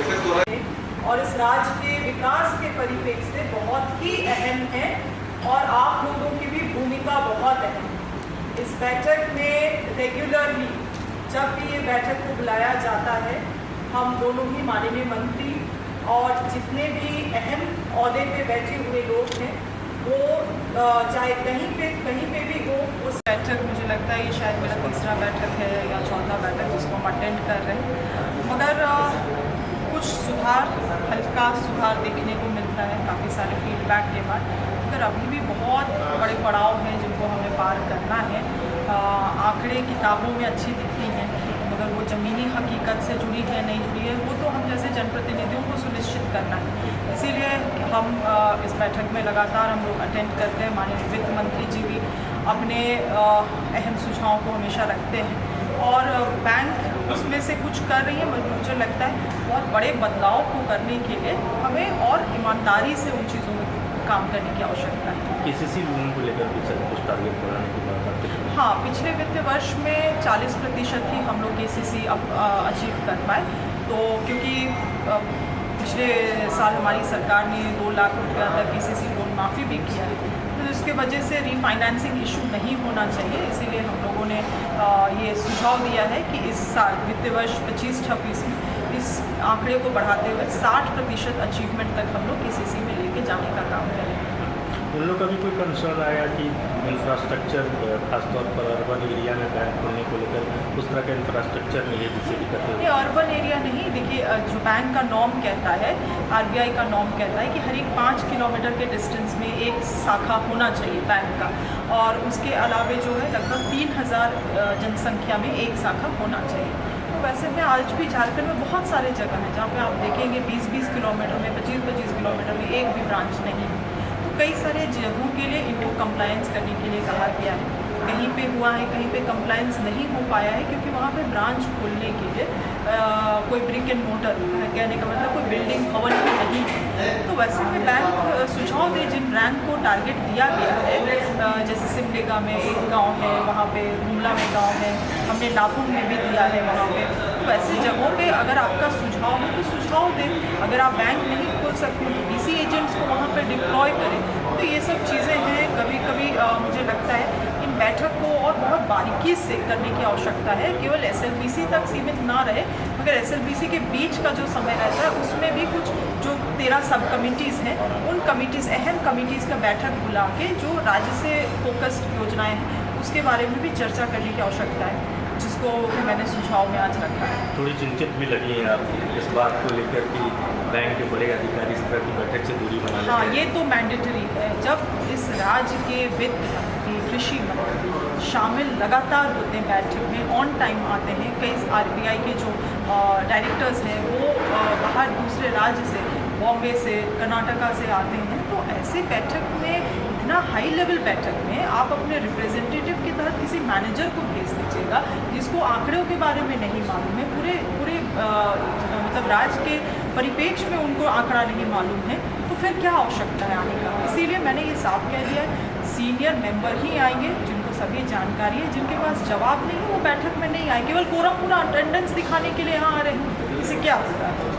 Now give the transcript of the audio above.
और इस राज्य के विकास के परिप्रेक्ष्य से बहुत ही अहम है और आप लोगों की भी भूमिका बहुत अहम है। इस बैठक में रेगुलरली जब भी ये बैठक को बुलाया जाता है, हम दोनों ही माननीय मंत्री और जितने भी अहम ओहदे पे बैठे हुए लोग हैं वो चाहे कहीं पे भी हो, उस बैठक मुझे लगता है ये शायद मेरा तीसरा बैठक है या चौथा बैठक जिसको हम अटेंड कर रहे हैं, मगर कुछ सुधार, हल्का सुधार देखने को मिलता है काफ़ी सारे फीडबैक के बाद। मगर अभी भी बहुत बड़े पड़ाव हैं जिनको हमें पार करना है। आंकड़े किताबों में अच्छी दिखती हैं, मगर वो ज़मीनी हकीकत से जुड़ी है नहीं जुड़ी है वो तो हम जैसे जनप्रतिनिधियों को सुनिश्चित करना है। इसीलिए हम इस बैठक में लगातार हम लोग अटेंड करते हैं। माननीय वित्त मंत्री जी भी अपने अहम सुझावों को हमेशा रखते हैं और बैंक उसमें से कुछ कर रही है। मुझे लगता है बहुत बड़े बदलाव को करने के लिए हमें और ईमानदारी से उन चीज़ों में काम करने की आवश्यकता है। केसीसी लोन को लेकर कुछ टारगेट बढ़ाने की बात आती है? हाँ, पिछले वित्त वर्ष में 40% ही हम लोग केसीसी अब अचीव कर पाए। तो क्योंकि पिछले साल हमारी सरकार ने 2 लाख रुपया तक केसीसी लोन माफ़ी भी किया है, तो इसके वजह से रीफाइनेंसिंग इशू नहीं होना चाहिए। इसीलिए हम लोगों ने ये सुझाव दिया है कि इस साल वित्त वर्ष 25-26 में इस आंकड़े को बढ़ाते हुए 60% अचीवमेंट तक हम लोग केसीसी में लेके जाने का काम करेंगे। उन लोग का भी कोई कंसर्न आया कि इंफ्रास्ट्रक्चर खासतौर पर अर्बन एरिया में बैंक खोलने को लेकर उस तरह का इंफ्रास्ट्रक्चर नहीं है जिससे दिक्कत है? ये अर्बन एरिया नहीं, देखिए जो बैंक का नॉर्म कहता है, आरबीआई का नॉर्म कहता है कि हर एक 5 किलोमीटर के डिस्टेंस में एक शाखा होना चाहिए बैंक का, और उसके अलावे जो है लगभग 3000 जनसंख्या में एक शाखा होना चाहिए। तो वैसे में आज भी झारखंड में बहुत सारे जगह हैं जहाँ पे आप देखेंगे 20-20 किलोमीटर में, 25-25 किलोमीटर में एक भी ब्रांच नहीं है। कई सारे जगहों के लिए इनको कंप्लायंस करने के लिए कहा गया है। कहीं पे हुआ है, कहीं पे कंप्लायंस नहीं हो पाया है क्योंकि वहाँ पे ब्रांच खोलने के लिए कोई ब्रिक एंड मोटर, कहने का मतलब कोई बिल्डिंग भवन भी नहीं है। तो वैसे में बैंक सुझाव दे जिन रैंक को टारगेट दिया गया है, जैसे सिमडेगा में एक गांव है, वहाँ पे गुमला में गांव है, हमने लापुर में भी दिया है वहाँ पे। तो ऐसी जगहों पे अगर आपका सुझाव है तो सुझाव दें। अगर आप बैंक नहीं खोल सकते तो बीसी एजेंट्स को वहाँ पर डिप्लॉय करें। तो ये सब चीज़ें हैं, कभी कभी मुझे लगता है इन बैठक को और बहुत बारीकी से करने की आवश्यकता है। केवल एसएलबीसी तक सीमित ना रहे, मगर एसएलबीसी के बीच का जो समय रहता है उसमें भी कुछ जो 13 सब कमिटीज़ हैं, उन कमिटीज़, अहम कमिटीज़ का बैठक बुला के जो राज्य से फोकस्ड योजनाएं हैं उसके बारे में भी चर्चा करने की आवश्यकता है, जिसको मैंने सुझाव में आज रखा है। थोड़ी चिंतित भी लगी हैं आप इस बात को लेकर कि बैंक के बड़े अधिकारी इस तरह की बैठक से दूरी बना लेते हैं? हाँ, ये तो मैंडेटरी है। जब इस राज्य के वित्त मंत्री, कृषि मंत्री शामिल लगातार होते हैं बैठक में, ऑन टाइम आते हैं। कई आरबीआई के जो डायरेक्टर्स हैं वो बाहर दूसरे राज्य से, बॉम्बे से, कर्नाटका से आते हैं। तो ऐसे बैठक में, इतना हाई लेवल बैठक में आप अपने रिप्रेजेंटेटिव के तहत किसी मैनेजर को भेज दीजिएगा जिसको आंकड़ों के बारे में नहीं मालूम है, पूरे मतलब राज्य के परिप्रेक्ष्य में उनको आंकड़ा नहीं मालूम है, तो फिर क्या आवश्यकता है आने का। इसीलिए मैंने ये साफ कह दिया है, सीनियर मेंबर ही आएंगे जिनको सभी जानकारी है, जिनके पास जवाब नहीं है वो बैठक में नहीं आए। केवल कोरम पूरा अटेंडेंस दिखाने के लिए यहाँ आ रहे हैं, इससे क्या होता है?